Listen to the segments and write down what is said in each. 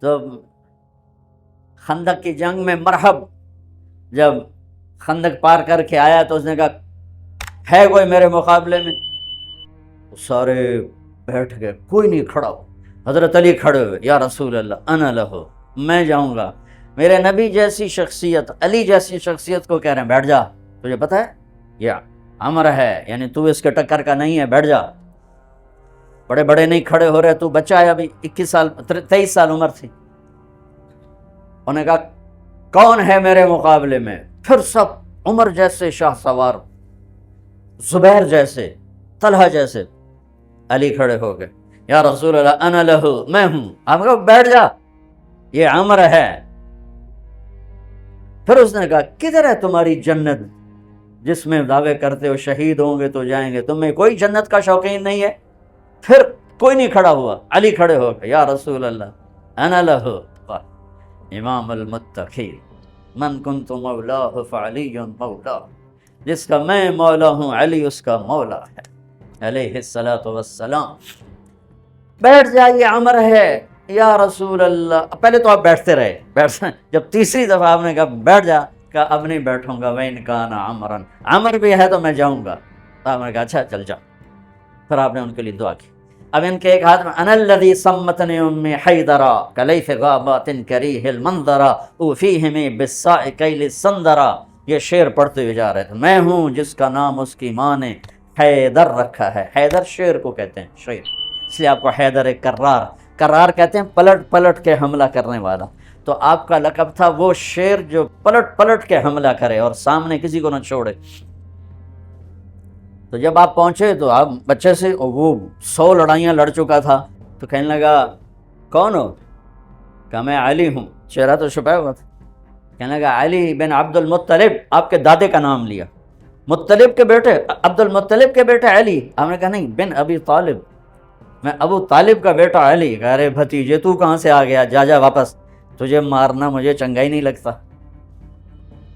تو خندق کی جنگ میں مرحب جب خندق پار کر کے آیا تو اس نے کہا ہے کوئی میرے مقابلے میں؟ سارے بیٹھ گئے، کوئی نہیں کھڑا ہو۔ حضرت علی کھڑے ہوئے، یا رسول اللہ انا لہو، میں جاؤں گا۔ میرے نبی جیسی شخصیت، علی جیسی شخصیت کو کہہ رہے ہیں بیٹھ جا، تجھے پتہ ہے یہ امر ہے، یعنی تو اس کے ٹکر کا نہیں ہے، بیٹھ جا۔ بڑے بڑے نہیں کھڑے ہو رہے، تو بچہ ہے ابھی 21 سال 23 سال عمر تھی۔ انہوں نے کہا کون ہے میرے مقابلے میں؟ پھر سب عمر جیسے شاہ سوار، زبیر جیسے، طلحہ جیسے۔ علی کھڑے ہو گئے، یا رسول اللہ انا لہو، میں ہوں۔ آپ کہا بیٹھ جا، یہ عمر ہے۔ پھر اس نے کہا کدھر ہے تمہاری جنت جس میں دعوے کرتے ہو شہید ہوں گے تو جائیں گے، تمہیں کوئی جنت کا شوقین نہیں ہے؟ پھر کوئی نہیں کھڑا ہوا، علی کھڑے ہو گئے، یا رسول اللہ انا لہو، امام المتقین من کنت مولاہ فعلی مولا، جس کا میں مولا ہوں علی اس کا مولا ہے علیہ الصلاۃ والسلام۔ بیٹھ جائیے، عمر ہے یا رسول اللہ۔ پہلے تو آپ بیٹھتے رہے، جب تیسری دفعہ آپ نے کہا بیٹھ جا، کہا اب نہیں بیٹھوں گا، وَإِنْ كَانَ عَمْرًا، عمر بھی ہے تو میں جاؤں گا۔ آپ نے کہا اچھا چل جا۔ پھر آپ نے ان کے لیے دعا کی۔ اب ان کے ایک ہاتھ میں انا الذی سمتنی امی حیدرا کلیث غابات کریہ المنظرا اوفیہم بالساء کیل السندرا، یہ شعر پڑھتے ہوئے جا رہے تھے، میں ہوں جس کا نام اس کی ماں نے حیدر رکھا ہے۔ حیدر شعر کو کہتے ہیں، شعر، اس لیے آپ کو حیدر کرار، کرار کہتے ہیں پلٹ پلٹ کے حملہ کرنے والا۔ تو آپ کا لقب تھا وہ شعر جو پلٹ پلٹ کے حملہ کرے اور سامنے کسی کو نہ چھوڑے۔ تو جب آپ پہنچے تو آپ بچے سے، وہ 100 لڑائیاں لڑ چکا تھا، تو کہنے لگا کون ہو؟ کہا میں علی ہوں، چہرہ تو چھپایا ہوا تھا۔ کہنے لگا علی بن عبد المطلب، آپ کے دادے کا نام لیا، مطلب کے بیٹے، عبد المطلب کے بیٹے علی۔ آپ نے کہا نہیں، بن ابی طالب، میں ابو طالب کا بیٹا علی۔ کہہ رہے بھتیجے تو کہاں سے آ گیا، جا جا واپس، تجھے مارنا مجھے چنگا ہی نہیں لگتا۔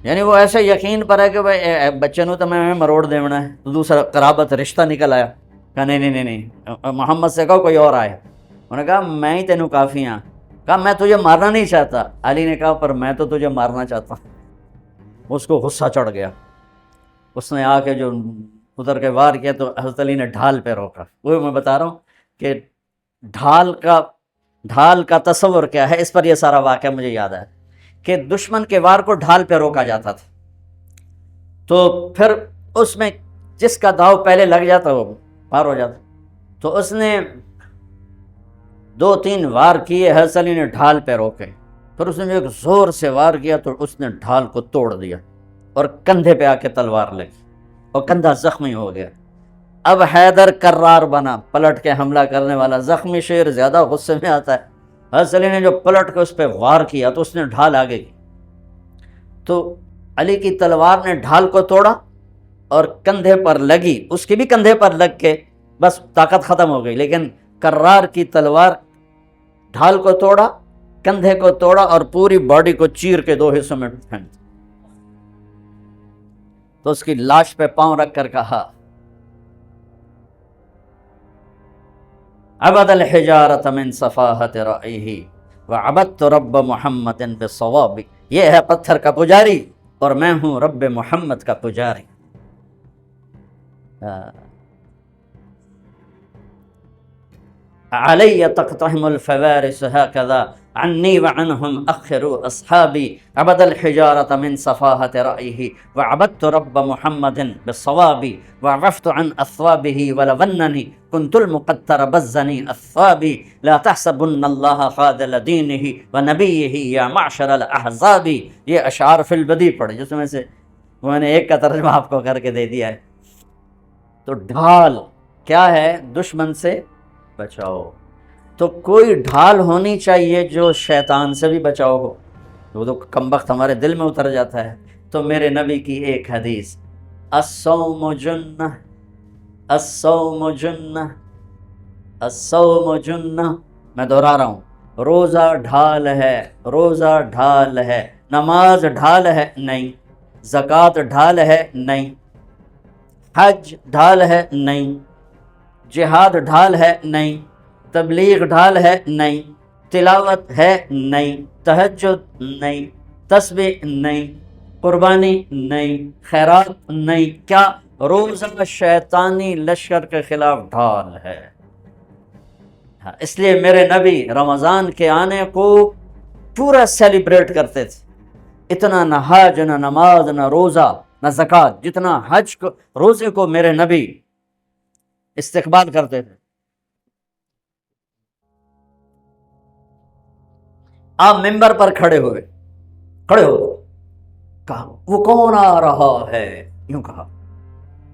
یعنی وہ ایسے یقین پر ہے کہ بھائی بچے نو تو میں مروڑ دینا ہے، تو دوسرا قرابت رشتہ نکل آیا۔ کہا نہیں، محمد سے کہو کوئی اور آئے۔ انہوں نے کہا میں ہی تینوں کافی ہاں۔ کہا میں تجھے مارنا نہیں چاہتا۔ علی نے کہا پر میں تو تجھے مارنا چاہتا ہوں۔ اس کو غصہ چڑھ گیا، اس نے آ کے جو ادھر کے وار کیا تو حضرت علی نے ڈھال پہ روکا۔ وہ میں بتا رہا ہوں کہ ڈھال کا تصور کیا ہے، اس پر یہ سارا واقعہ مجھے یاد ہے کہ دشمن کے وار کو ڈھال پہ روکا جاتا تھا، تو پھر اس میں جس کا داؤ پہلے لگ جاتا وہ پار ہو جاتا۔ تو اس نے 2-3 وار کیے، حضرت علی نے ڈھال پہ روکے، پھر اس نے ایک زور سے وار کیا تو اس نے ڈھال کو توڑ دیا اور کندھے پہ آ کے تلوار لگی اور کندھا زخمی ہو گیا۔ اب حیدر کرار بنا، پلٹ کے حملہ کرنے والا۔ زخمی شیر زیادہ غصے میں آتا ہے۔ حضرت علی نے جو پلٹ کے اس پہ وار کیا تو اس نے ڈھال آگے کی، تو علی کی تلوار نے ڈھال کو توڑا اور کندھے پر لگی، اس کی بھی کندھے پر لگ کے بس طاقت ختم ہو گئی، لیکن کرار کی تلوار ڈھال کو توڑا، کندھے کو توڑا اور پوری باڈی کو چیر کے 2 حصوں میں پھینک۔ تو اس کی لاش پہ پاؤں رکھ کر کہا عبد الحجارۃ من صفاحت رأیہ وعبدت رب محمد بالصواب، یہ ہے پتھر کا پجاری اور میں ہوں رب محمد کا پجاری۔ علی تقتحم الفوارس هكذا عني وعنهم أخروا أصحابي عبد الحجارة من صفاحة رأيه وعبدت رب محمد بالصواب وعفت عن أثوابه ولونني كنت المقتر بزني أثوابي لا تحسبن الله خاذل دينه ونبيه يا معشر الأحزاب۔ یہ اشعار فی البدی پڑھے جس میں سے میں نے ایک کا ترجمہ آپ کو کر کے دے دیا ہے۔ تو ڈھال کیا ہے؟ دشمن سے بچاؤ۔ تو کوئی ڈھال ہونی چاہیے جو شیطان سے بھی بچاؤ ہو، وہ تو کم وقت ہمارے دل میں اتر جاتا ہے۔ تو میرے نبی کی ایک حدیث، الصوم جنہ، الصوم جنہ، الصوم جنہ، میں دہرا رہا ہوں، روزہ ڈھال ہے، روزہ ڈھال ہے۔ نماز ڈھال ہے نہیں، زکوٰۃ ڈھال ہے نہیں، حج ڈھال ہے نہیں، جہاد ڈھال ہے نہیں، تبلیغ ڈھال ہے نہیں، تلاوت ہے نہیں، تہجد نہیں، تسبیح نہیں، قربانی نہیں، خیرات نہیں، کیا؟ روزہ شیطانی لشکر کے خلاف ڈھال ہے۔ ہاں، اس لیے میرے نبی رمضان کے آنے کو پورا سیلیبریٹ کرتے تھے، اتنا نہ حج نہ نماز نہ روزہ نہ زکوٰۃ جتنا حج کو روزے کو میرے نبی استقبال کرتے تھے۔ آپ ممبر پر کھڑے ہو کہا وہ کون آ رہا ہے، یوں کہا۔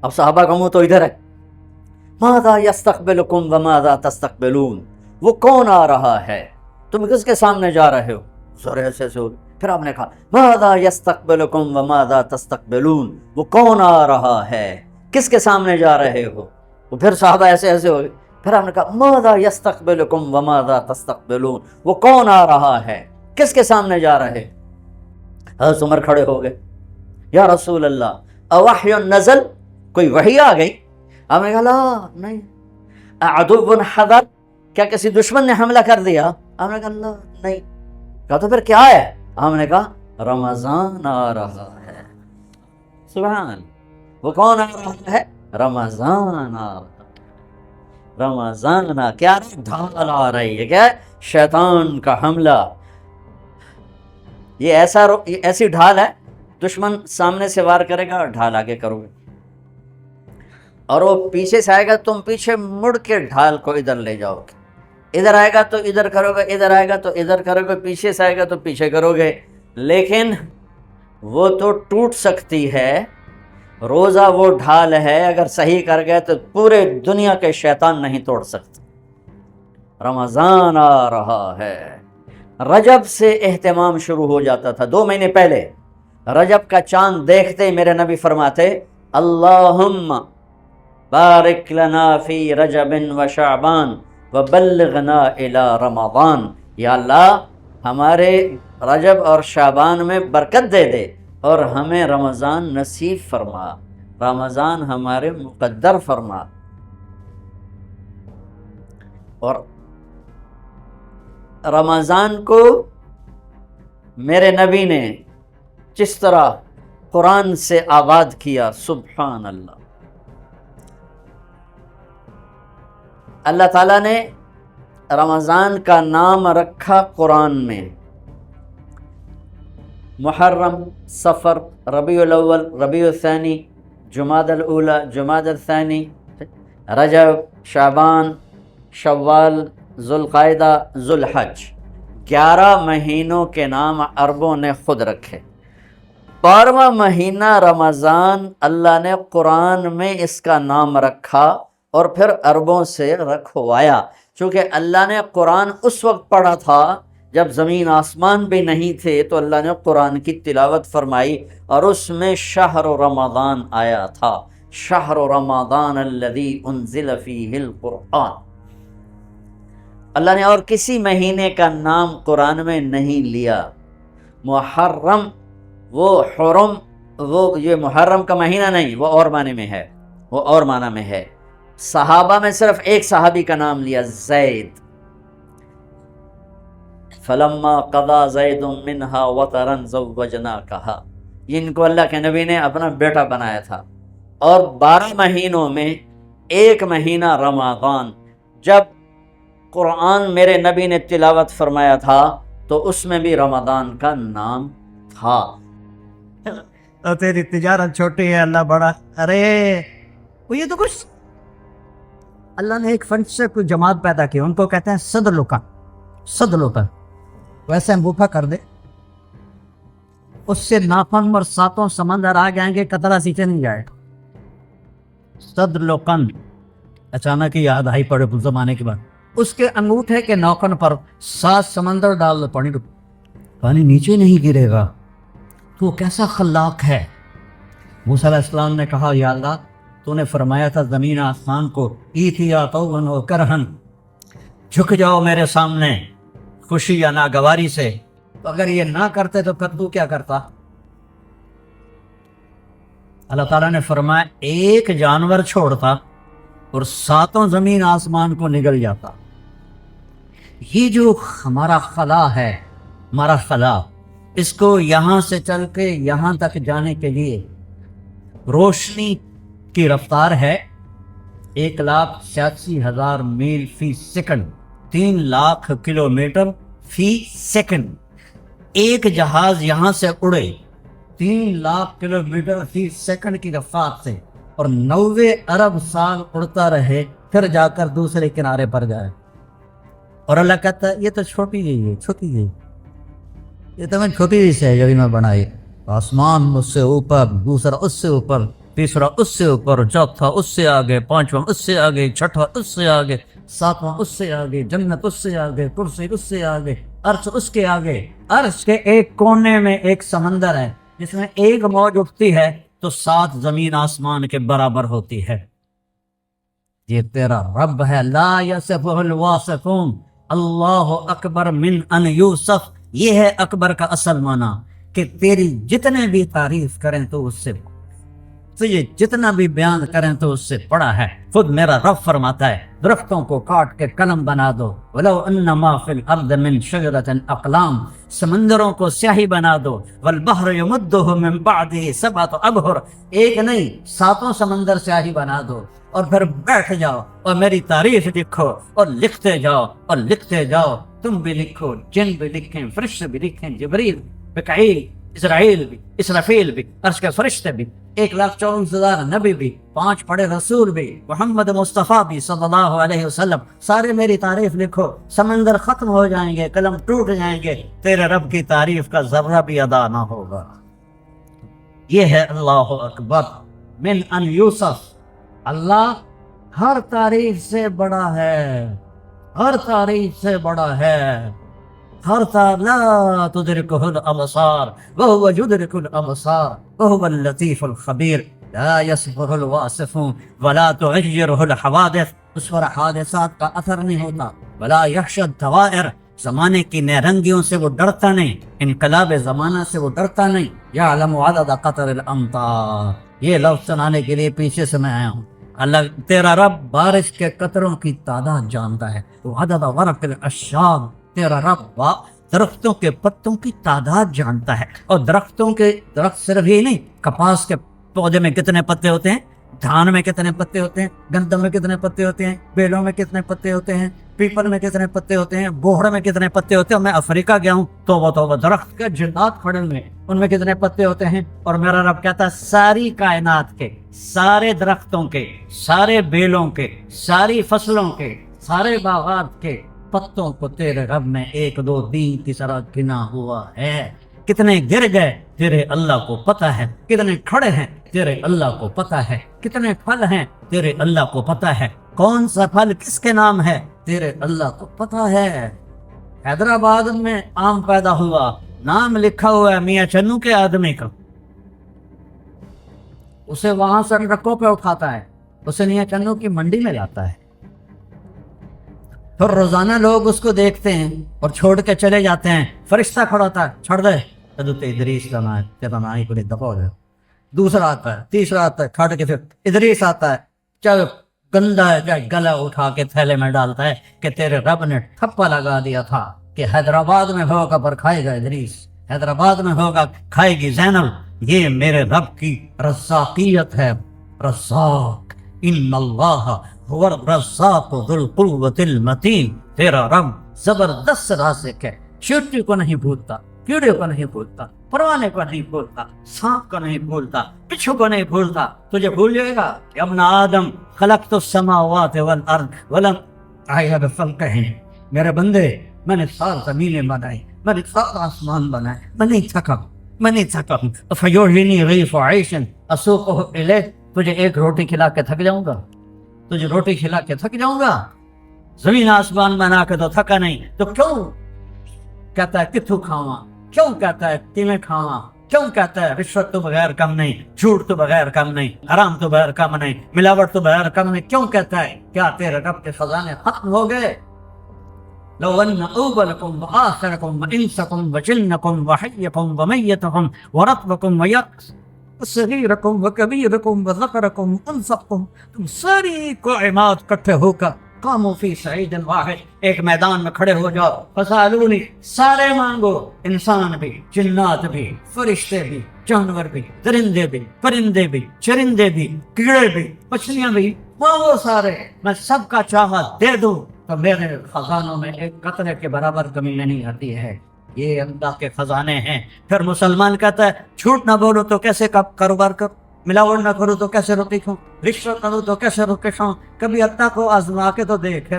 اب صحابہ کا منہ تو ادھر ہے، ماذا یستقبلکم وماذا تستقبلون، وہ کون آ رہا ہے، تم کس کے سامنے جا رہے ہو؟ ذرا ایسے ہو، پھر آپ نے کہا ماذا یستقبلکم وماذا تستقبلون، وہ کون آ رہا ہے، کس کے سامنے جا رہے ہو؟ وہ پھر صحابہ ایسے ہو گئے، پھر آپ نے کہا ماذا یستقبلکم وماذا تستقبلون، وہ کون آ رہا ہے، کس کے سامنے جا رہے؟ حضرت عمر کھڑے ہو گئے، یا رسول اللہ اوحی نزل، کوئی وحی آ گئی؟ آپ نے کہا لا نہیں۔ عدو حضر، کیا کسی دشمن نے حملہ کر دیا؟ آپ نے کہا لا نہیں۔ کہا تو پھر کیا ہے؟ ہم نے کہا رمضان آ رہا ہے۔ سبحان، وہ کون آ رہا ہے؟ رمضان آ رہا ہے، رمضان کیا ڈھال آ رہی ہے، کیا ہے؟ شیطان کا حملہ۔ یہ ایسی ڈھال ہے، دشمن سامنے سے وار کرے گا اور ڈھال آگے کرو گے، اور وہ پیچھے سے آئے گا، تم پیچھے مڑ کے ڈھال کو ادھر لے جاؤ گے، ادھر آئے گا تو ادھر کرو گے، ادھر آئے گا تو ادھر کرو گے، پیچھے سے آئے گا تو پیچھے کرو گے، لیکن وہ تو ٹوٹ سکتی ہے۔ روزہ وہ ڈھال ہے، اگر صحیح کر گئے تو پورے دنیا کے شیطان نہیں توڑ سکتے۔ رمضان آ رہا ہے۔ رجب سے اہتمام شروع ہو جاتا تھا، 2 مہینے پہلے رجب کا چاند دیکھتے ہی میرے نبی فرماتے اللہم بارک لنا فی رجب و شعبان وبلغنا الی رمضان، یا اللہ ہمارے رجب اور شعبان میں برکت دے دے اور ہمیں رمضان نصیب فرما، رمضان ہمارے مقدر فرما۔ اور رمضان کو میرے نبی نے جس طرح قرآن سے آباد کیا، سبحان اللہ، اللہ تعالیٰ نے رمضان کا نام رکھا قرآن میں، محرم، صفر، ربیع الاول، ربیع الثانی، جمادی الاولی، جمادی الثانی، رجب، شعبان، شوال، ذوالقعدہ، ذوالحج، 11 مہینوں کے نام عربوں نے خود رکھے۔ 12واں مہینہ رمضان اللہ نے قرآن میں اس کا نام رکھا اور پھر عربوں سے رکھوایا، چونکہ اللہ نے قرآن اس وقت پڑھا تھا جب زمین آسمان بھی نہیں تھے، تو اللہ نے قرآن کی تلاوت فرمائی اور اس میں شہر رمضان آیا تھا، شہر رمضان الذی انزل فیہ القرآن۔ اللہ نے اور کسی مہینے کا نام قرآن میں نہیں لیا۔ محرم، وہ حرم، وہ یہ محرم کا مہینہ نہیں، وہ اور معنی میں ہے، وہ اور معنی میں ہے۔ صحابہ میں صرف ایک صحابی کا نام لیا، زید، فلما قضا زید منہا وطرا زوجناکہا، ان کو اللہ کے نبی نے اپنا بیٹا بنایا تھا۔ اور 12 مہینوں میں ایک مہینہ رمضان، جب قرآن میرے نبی نے تلاوت فرمایا تھا تو اس میں بھی رمضان کا نام تھا۔ تو تیری تجارت چھوٹی ہے، اللہ بڑا، ارے وہ یہ تو کچھ اللہ نے ایک فنڈ سے کوئی جماعت پیدا کی، ان کو کہتے ہیں صدر لوکا، صدر لوکا، ویسے انگوٹھا کر دے، اس سے ناخن اور 7 سمندر آ جائیں گے، قطرہ سیچے نہیں جائے۔ صدر لوکن، اچانک ہی یاد آئی پڑے اس زمانے کے بعد، اس کے انگوٹھے کے نوکن پر 7 سمندر ڈال دو، پانی نیچے نہیں گرے گا، تو کیسا خلاق ہے۔ موسیٰ علیہ السلام نے کہا یا اللہ تو نے فرمایا تھا زمین آسمان کو ایتھیا طوعاً و کرہن، جھک جاؤ میرے سامنے خوشی یا ناگواری سے، تو اگر یہ نہ کرتے تو پھر تو کیا کرتا؟ اللہ تعالیٰ نے فرمایا ایک جانور چھوڑتا اور 7 زمین آسمان کو نگل جاتا۔ یہ جو ہمارا خلا ہے، ہمارا خلا، اس کو یہاں سے چل کے یہاں تک جانے کے لیے روشنی کی رفتار ہے 1,86,000 میل فی سیکنڈ، 3 لاکھ کلومیٹر فی سیکنڈ۔ ایک جہاز یہاں سے اڑے 3 لاکھ کلومیٹر فی سیکنڈ کی رفتار سے اور 90 ارب سال اڑتا رہے، پھر جا کر دوسرے کنارے پر جائے، اور اللہ کہتا ہے یہ تو چھوٹی جی ہے، چھوٹی جی، یہ تو میں چھوٹی جی سے ہے جو بھی میں بنائی، آسمان اس سے اوپر، دوسرا اس سے اوپر، تیسرا اس سے اوپر، چوتھا اس سے آگے، پانچواں اس سے آگے، چھٹواں اس سے آگے، ساتواں اس سے آگے، جنت اس سے آگے، کرسی اس سے آگے، عرش اس کے آگے۔ عرش کے ایک کونے میں ایک سمندر ہے جس میں ایک موج اٹھتی ہے تو 7 زمین آسمان کے برابر ہوتی ہے۔ یہ تیرا رب ہے، لا یصفہ الواصفون، اللہ اکبر من ان یوصف۔ یہ ہے اکبر کا اصل معنی کہ تیری جتنے بھی تعریف کریں تو اس سے، تجھے جتنا بھی بیان کریں تو اس سے بڑا ہے۔ خود میرا رب فرماتا ہے درختوں کو کاٹ کے قلم بنا دو، وَلَوْ أَنَّ مَا فِي الْأَرْضِ مِنْ شَجَرَةٍ أَقْلَامٍ، سمندروں کو سیاہی بنا دو، وَالْبَحْرُ يَمُدُّهُ مِنْ بَعْدِهِ سَبْعَةُ أَبْحُرٍ، ایک نہیں 7 سمندر سیاہی بنا دو، اور پھر بیٹھ جاؤ اور میری تعریف لکھو، اور لکھتے جاؤ اور لکھتے جاؤ۔ تم بھی لکھو، جن بھی لکھیں، فرشتے بھی لکھیں، جبریل، مکائیل، اسرائیل بھی، اسرافیل بھی، عرش کے فرشتے بھی، 1,24,000 نبی بھی، 5 بڑے رسول بھی، محمد مصطفیٰ بھی صلی اللہ علیہ وسلم، سارے میری تعریف لکھو۔ سمندر ختم ہو جائیں گے، قلم ٹوٹ جائیں گے، تیرے رب کی تعریف کا ذرہ بھی ادا نہ ہوگا۔ یہ ہے اللہ اکبر من ان یوصف۔ اللہ ہر تعریف سے بڑا ہے، ہر تعریف سے بڑا ہے، ہر لا تدرکہ الابصار وهو يدرك الابصار وهو اللطیف الخبیر، لا یصفہ الواصفون ولا تعجرہ الحوادث، اس پر حادثات کا اثر نہیں ہوتا، ولا یخشی الدوائر، زمانے کی نیرنگیوں سے وہ ڈرتا نہیں، انقلاب زمانہ سے وہ ڈرتا نہیں، یعلم عدد قطر الامطار، یہ لفظ سنانے کے لیے پیچھے سے میں آیا ہوں۔ اللہ تیرا رب بارش کے قطروں کی تعداد جانتا ہے، وہ عدد ورق الاشجار، تیرا رب درختوں کے پتوں کی تعداد جانتا ہے، اور درخت صرف یہ نہیں، کپاس کے پودے میں کتنے پتے ہوتے ہیں، دھان میں کتنے پتے ہوتے ہیں، گندم میں کتنے پتے ہوتے ہیں، بیلوں میں کتنے پتے ہوتے ہیں، پیپل میں کتنے پتے ہوتے ہیں، بوہڑ میں کتنے پتے ہوتے ہیں۔ میں افریقہ گیا ہوں تو وہ درخت کے جنات کھڑے ہوئے ہیں، ان میں کتنے پتے ہوتے ہیں، اور میرا رب کہتا ہے ساری کائنات کے، سارے درختوں کے، سارے بیلوں کے، ساری فصلوں کے، سارے باغات کے پتوں کو تیرے رب نے 1-2 دن کی طرح گنا ہوا ہے۔ کتنے گر گئے تیرے اللہ کو پتا ہے، کتنے کھڑے ہیں تیرے اللہ کو پتا ہے، کتنے پھل ہیں تیرے اللہ کو پتا ہے، کون سا پھل کس کے نام ہے تیرے اللہ کو پتا ہے۔ حیدرآباد میں آم پیدا ہوا، نام لکھا ہوا ہے میاں چنو کے آدمی کا، اسے وہاں سے ٹرکوں پہ اٹھاتا ہے، اسے میاں چنو کی منڈی میں لاتا ہے، پھر روزانہ لوگ اس کو دیکھتے ہیں اور چھوڑ کے چلے جاتے ہیں، فرشتہ کھڑا ہوتا ہے، چھوڑ دے حضرت ادریس کا نام تیرا نام کو دفع ہو جائے، دوسرا آتا ہے، تیسرا آتا ہے، کھڑ کے پھر ادریس آتا ہے، چل گندا ہے چاہے گلا اٹھا کے تھیلے میں ڈالتا ہے کہ تیرے رب نے ٹھپا لگا دیا تھا کہ حیدرآباد میں ہوگا پر کھائے گا ادریس، حیدرآباد میں ہوگا کھائے گی زینب۔ یہ میرے رب کی رزاقیت ہے، رزاق، ان اللہ هو الرزاق ذو القوة المتین، تیرا رب زبردست رازق ہے، چیونٹی کو نہیں بھولتا، کیڑے کو نہیں بھولتا، پروانے کو نہیں بھولتا، سانپ کو نہیں بھولتا، بچھو کو نہیں بھولتا، تجھے بھول جائے گا؟ یا ابن آدم خلقت السماوات والارض ولم اعی بخلقہن، میرے بندے میں نے 7 زمینیں بنائی، میں نے 7 آسمان بنائے، میں نہیں تھکا، فیوحنی غیف عیش اسوقہ الیک، تجھے ایک روٹی کھلا کے تھک جاؤں گا، تجھے روٹی کھلا کے تھک جاؤں گا، زمین آسمان بنا کے تو تھکا نہیں، تو کیوں کہتا ہے کتھو کھاواں، کیوں کہتا ہے کیویں کھاواں، کیوں کہتا ہے رشوت تو بغیر کم نہیں، جھوٹ تو بغیر کم نہیں، حرام تو بغیر کم نہیں، ملاوٹ تو بغیر کم نہیں، کیوں کہتا ہے؟ کیا تیرے رب کے خزانے ختم ہو گئے؟ لو ان اولکم وآخرکم وانسکم وجنکم وحیکم ومیتکم ورطبکم صغیرکم و کبیرکم و ذکرکم انفقکم، تم ساری کائنات کٹھے ہو کر قاموا فی صعید واحد، ایک میدان میں کھڑے ہو جاؤ، فسالونی، سارے مانگو، انسان بھی، جنات بھی، فرشتے بھی، جانور بھی، درندے بھی، پرندے بھی، چرندے بھی، کیڑے بھی، مچھلیاں بھی، مانگو سارے، میں سب کا چاہا دے دوں تو میرے خزانوں میں ایک قطرے کے برابر کمی نہیں آتی ہے۔ یہ اللہ کے خزانے ہیں۔ پھر مسلمان کہتا ہے جھوٹ نہ بولو تو کیسے کاروبار کرو، ملاوٹ نہ کرو تو کیسے روٹی کھاؤں، رشوت نہ دو تو کیسے روٹی کھاؤں، کبھی اللہ کو آزما کے تو دیکھ۔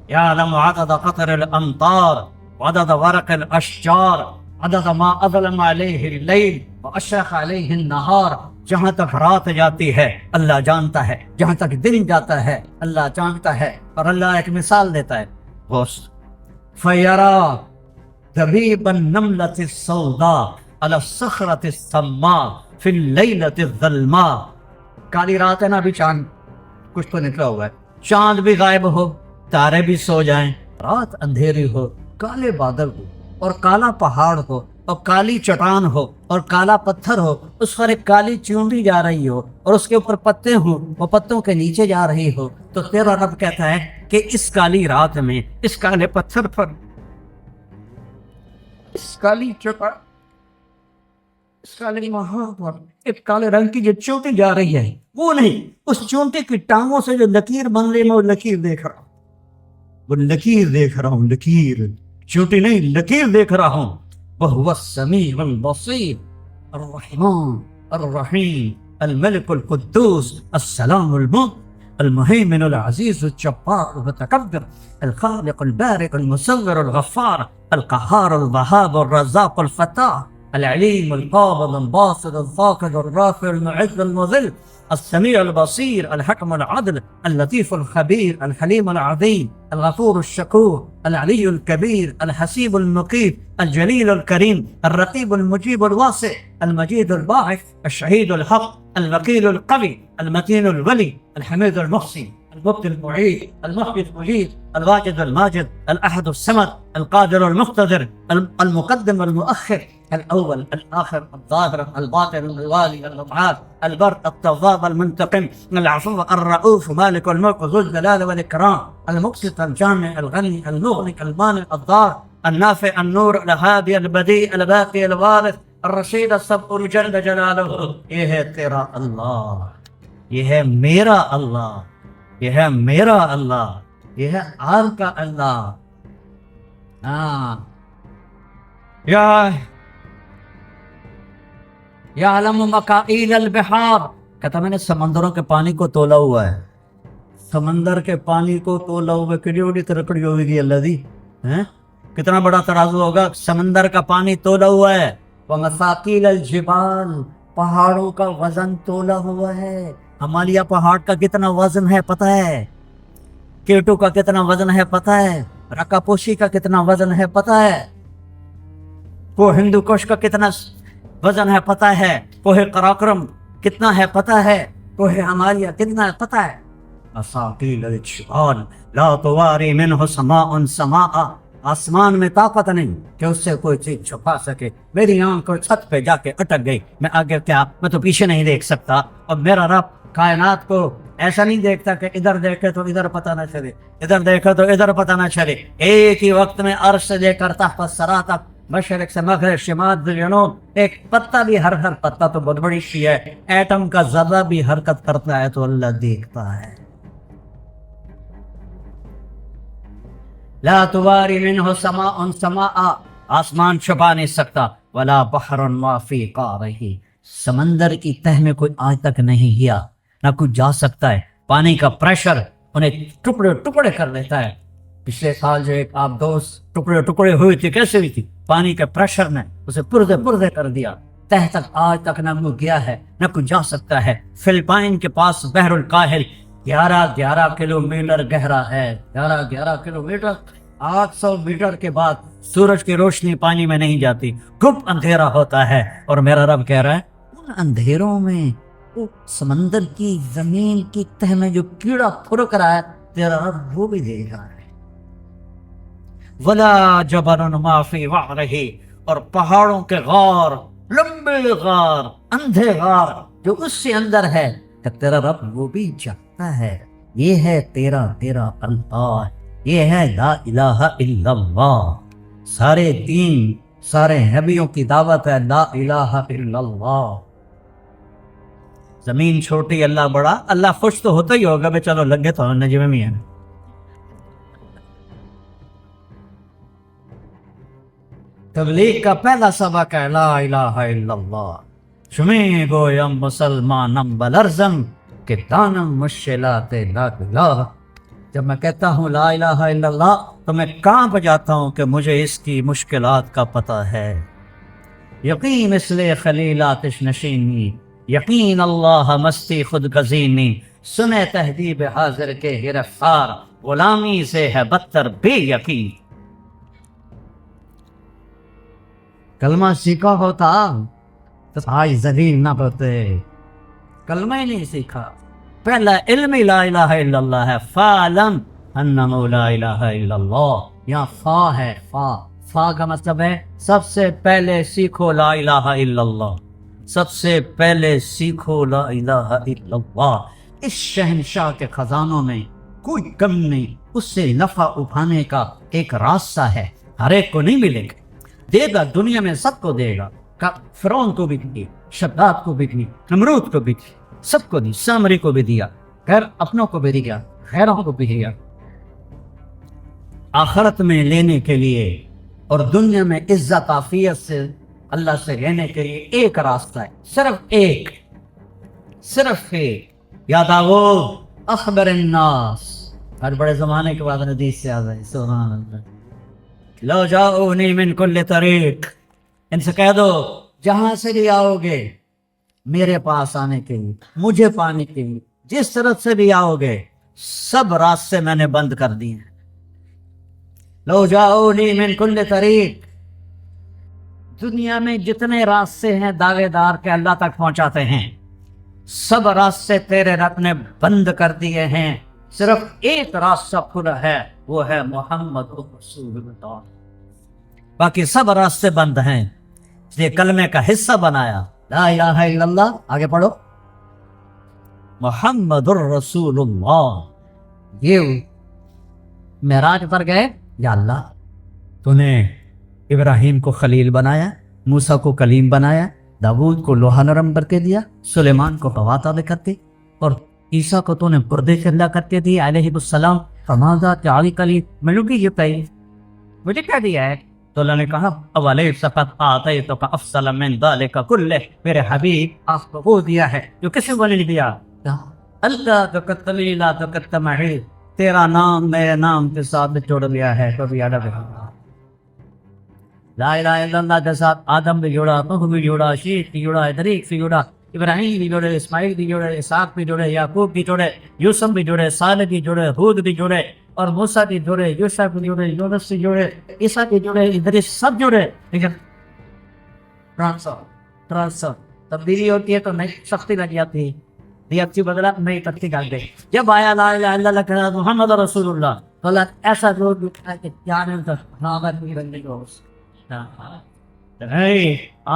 یعلم عدد قطر الامطار وعدد ورق الاشجار عدد ما اظلم علیہ اللیل واشرق علیہ النہار، جہاں تک رات جاتی ہے اللہ جانتا ہے، جہاں تک دن جاتا ہے اللہ جانتا ہے۔ اور اللہ ایک مثال دیتا ہے، غوث فیرا دبیب النملة السوداء علی الصخرة السماء فی اللیلۃ الظلماء، کالی رات ہے نا، ابھی چاند کچھ تو نکلا ہوا ہے، چاند بھی غائب ہو، تارے بھی سو جائیں، رات اندھیری ہو، کالے بادل ہو اور کالا پہاڑ ہو اور کالی چٹان ہو اور کالا پتھر ہو، اس پر ایک کالی چونٹی جا رہی ہو اور اس کے اوپر پتے ہوں، وہ پتوں کے نیچے جا رہی ہو، تو تیرا رب کہتا ہے کہ اس کالی رات میں، اس کالے پتھر پر، اس کالی چٹان، اس کالے پہاڑ پر ایک کالے رنگ کی جو چونٹی جا رہی ہے، وہ نہیں، اس چونٹی کی ٹانگوں سے جو لکیر بن رہی ہے، میں وہ لکیر دیکھ رہا ہوں، وہ لکیر دیکھ رہا ہوں، لکیر، چونٹی نہیں، لکیر دیکھ رہا ہوں۔ وَهُوَ السَّمِيعُ الْبَصِيرُ الرحمن الرحیم الملك القدوس السلام المؤمن المهيمن العزيز الجبار المتكبر الخالق البارئ المصور الغفار القهار الوهاب الرزاق الفتاح العليم القابض الباسط الفاقد الرافع المعز المذل السميع البصير الحكم العدل اللطيف الخبير الحليم العظيم الغفور الشكور العلي الكبير الحسيب المقيت الجليل الكريم الرقيب المجيب الواسع المجيد الباعث الشهيد الحق الوكيل القوي المتين الولي الحميد المحسن المبدي المعيد المحيي المجيد الواجد الماجد الأحد الصمد القادر المقتدر المقدم المؤخر الأول الآخر الظاهر الباطن الوالي المبعاد البر التواب المنتقم العفو الرؤوف مالك الملك ذو الجلال والإكرام المقسط الجامع الغني المغني المانع الضار النافع النور الهادي البديع الباقي الوارث الرشید الصبر جل جلالہ۔ یہ ہے تیرا اللہ، یہ ہے میرا اللہ، یہ ہے میرا اللہ، یہ ہے آپ کا اللہ۔ ہاں، یعلم مکائل البحار، کہتا میں نے سمندروں کے پانی کو تولا ہوا ہے، سمندر کے پانی کو تولا ہوا ہے، کڑی بڑی ترکڑی ہوگی اللہ دی، کتنا بڑا ترازو ہوگا، سمندر کا پانی تولا ہوا ہے۔ وَمَثَاقِيلَ الْجِبَالِ، پہاڑوں کا وزن تولا ہوا ہے۔ ہمالیہ پہاڑ کا کتنا وزن ہے پتہ ہے؟ کیٹو کا کتنا وزن ہے پتہ ہے؟ رکا پوشی کا کتنا وزن ہے پتہ ہے؟ کوہ ہندو کش کا کتنا وزن ہے پتہ ہے؟ کوہ قراقرم کتنا ہے پتہ ہے؟ کوہ ہمالیہ کتنا ہے پتہ ہے؟ مَثَاقِيلَ الْجِبَالِ لَا تُوَارِي مِنْهُ سَمَاءٌ سَمَاءً، آسمان میں طاقت نہیں کہ اس سے کوئی چیز چھپا سکے۔ میری آنکھ چھت پہ جا کے اٹک گئی، میں آگے کیا، میں تو پیچھے نہیں دیکھ سکتا، اور میرا رب کائنات کو ایسا نہیں دیکھتا کہ ادھر دیکھے تو ادھر پتہ نہ چلے، ادھر دیکھے تو ادھر پتہ نہ چلے۔ ایک ہی وقت میں عرش سے لے کر تحت الثری تک، مشرق سے مغرب، شمال سے جنوب، ایک پتا بھی، ہر پتا تو بہت بڑی شی ہے، ایٹم کا ذرہ بھی حرکت کرتا ہے تو اللہ دیکھتا ہے۔ لا تواری منہ سماء سماء، آسمان چھپا نہیں سکتا، ولا بحر ما فی قعرہ، سمندر کی تہ میں کوئی آج تک نہیں گیا، نہ کوئی جا سکتا ہے۔ پانی کا پریشر انہیں ٹکڑے ٹکڑے کر دیتا ہے۔ پچھلے سال جو ایک آپ دوست ٹکڑے ٹکڑے ہوئی تھی، کیسے ہوئی تھی؟ پانی کے پریشر نے اسے پردے پردے کر دیا، تہ تک آج تک نہ وہ گیا ہے، نہ کوئی جا سکتا ہے۔ فلپائن کے پاس بحر الکاہل 11 کلومیٹر گہرا ہے، 11 کلومیٹر، 800 میٹر کے بعد سورج کی روشنی پانی میں نہیں جاتی، گپ اندھیرا ہوتا ہے، اور میرا رب کہہ رہا ہے ان اندھیروں میں وہ سمندر کی زمین کی تہ میں جو کیڑا پھرک رہا ہے، تیرا رب وہ بھی دیکھ رہا ہے۔ ولا جبل ما فی وعرہ، اور پہاڑوں کے غار، لمبے غار، اندھے غار جو اس سے اندر ہے، کہ تیرا رب وہ بھی جانتا ہے، یہ ہے تیرا تیرا اللہ، یہ ہے لا الہ الا اللہ۔ سارے دین، سارے نبیوں کی دعوت ہے لا الہ الا اللہ۔ زمین چھوٹی اللہ بڑا، اللہ خوش تو ہوتا ہی ہوگا بھائی چلو لگے تو نجم میں ہے۔ تبلیغ کا پہلا سبق ہے لا الہ الا اللہ۔ شمی گویم مسلمانم بلرزم کہ دانم مشکلات لا الہ۔ جب میں کہتا ہوں لا الہ الا اللہ تو میں کانپ جاتا ہوں کہ مجھے اس کی مشکلات کا پتہ ہے۔ یقین اس لیے خلیل آتش نشینی، یقین اللہ مستی خود گزینی، سنے تہذیب حاضر کے گرفتار، غلامی سے ہے بدتر بے یقین۔ کلمہ سیکھا ہوتا تو آج ذلیل نہ ہوتے، کلمہ ہی نہیں سیکھا۔ پہلا علم ہی لا الہ الا اللہ ہے، فَعْلَمْ أَنَّهُ لَا إِلَهَ إِلَّا اللَّهُ۔ یہاں فا ہے، فا کا مطلب ہے سب سے پہلے سیکھو لا الہ الا اللہ، سب سے پہلے سیکھو لا الہ الا اللہ۔ اس شہنشاہ کے خزانوں میں کوئی کم نہیں، اس سے نفع اٹھانے کا ایک راستہ ہے، ہر ایک کو نہیں ملے گا، دے گا دنیا میں سب کو دے گا، فرعون کو بھی دی، شداد کو بھی دی، نمرود کو بھی دی، سب کو دی، سامری کو بھی دیا، غیر اپنوں کو بھی دیا، غیروں کو بھی دیا۔ آخرت میں لینے کے لیے اور دنیا میں عزت عافیت سے اللہ سے لینے کے لیے ایک راستہ ہے، صرف ایک، صرف ایک۔ یا داؤد اخبر الناس، ہر بڑے زمانے کے بعد حدیث سے آ گئے، سبحان اللہ۔ لو جاؤنی من کل طریق، ان سے کہہ دو جہاں سے بھی آؤ گے میرے پاس آنے کے لیے، مجھے پانے کے لیے، جس طرف سے بھی آؤ گے سب راستے میں نے بند کر دیے ہیں۔ لو جاؤنی من کل طریق، دنیا میں جتنے راستے ہیں دعوے دار کے اللہ تک پہنچاتے ہیں، سب راستے تیرے رب نے بند کر دیے ہیں، صرف ایک راستہ کھلا ہے، وہ ہے محمد رسول اللہ، باقی سب راستے بند ہیں۔ اس لیے کلمے کا حصہ بنایا لا الہ الا اللہ، آگے پڑھو محمد الرسول اللہ۔ یہ معراج پر گئے، یا اللہ تو نے ابراہیم کو خلیل بنایا، موسیٰ کو کلیم بنایا، داؤد کو لوہا نرم کر کے دیا، سلیمان کو ہوا تابع کر دی، اور عیسیٰ کو تو نے پردے سے اللہ کر کے دی علیہ السلام۔ فماذا تعالی کلیم، میں نے یہ کہی مجھے کیا دیا ہے؟ تو اللہ نے کہا اولیس قد آتیتک افضل من ذلک کلہ، میرے حبیب آپ کو وہ دیا ہے جو کسی کو نہیں دیا۔ اللہ تکتلی لا تکت معی، تیرا نام میرے نام کے ساتھ جوڑ لیا ہے، کبھی یاد رکھنا۔ لا الہ الا اللہ کے ساتھ آدم بھی جوڑا، نوح بھی جوڑا، شیخ بھی جوڑا، ادریس بھی جوڑا، ابراہیم بھی جوڑے، اسماعیل بھی جوڑے، اسحاق بھی جوڑے، یعقوب بھی جوڑے، یوسف بھی جوڑے، صالح بھی جوڑے، ہود بھی جوڑے، اور موسیٰ بھی جوڑے، یوشع بھی جوڑے، یونس بھی جوڑے، عیسیٰ بھی جوڑے، ادریس سب جوڑے۔ لیکن ٹرانسفر تبدیلی ہوتی ہے تو نئی سختی لگ جاتی ہے، یہ اچھی بدلا نئی تختی ڈال دے۔ جب آیا لا الہ الا اللہ کہا محمد رسول اللہ، تو اللہ ایسا روز اٹھا کہ جانے تک نامت بھی بندے کو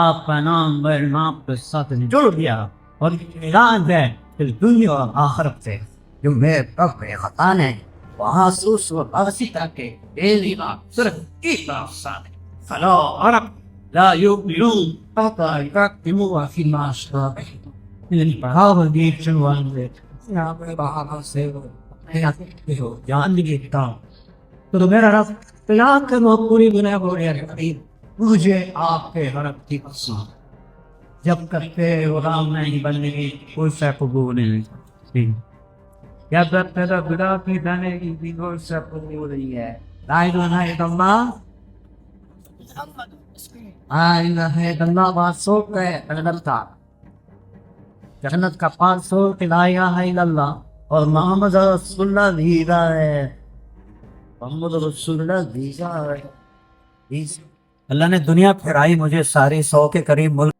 آپ کا نام میرے نام کے ساتھ جڑ گیا، اور اعلان ہے کہ دنیا اور آخرت سے جو میرے رب کے خطان ہے وہاں سوس و باسی تاکہ ایلی بات صرف ایک راستہ ہے، فلا عرب لا یؤمنون حتی یقدموا فی ما اشترک پڑھاو دیکھ چنوان دے یہاں پہ بہانا سے جان دیتا تو میرا رب پلان کے وہ پوری دنیا کو قریب مجھے آپ کے حرب کی قسم، جب تک کہ غلام نہیں بننے کی کوئی سے قبول نہیں، یا جب تک خدا کی دانے کی بھی کوئی سے قبول نہیں ہے۔ لا الہ الا اللہ، لا الہ الا اللہ بات سو کے تھا جنت کا 500 کہ لا الہ الا اللہ اور محمد رسول اللہ بھیجا ہے، محمد رسول اللہ بھیجا ہے۔ اللہ نے دنیا پھرائی مجھے ساری 100 کے قریب ملک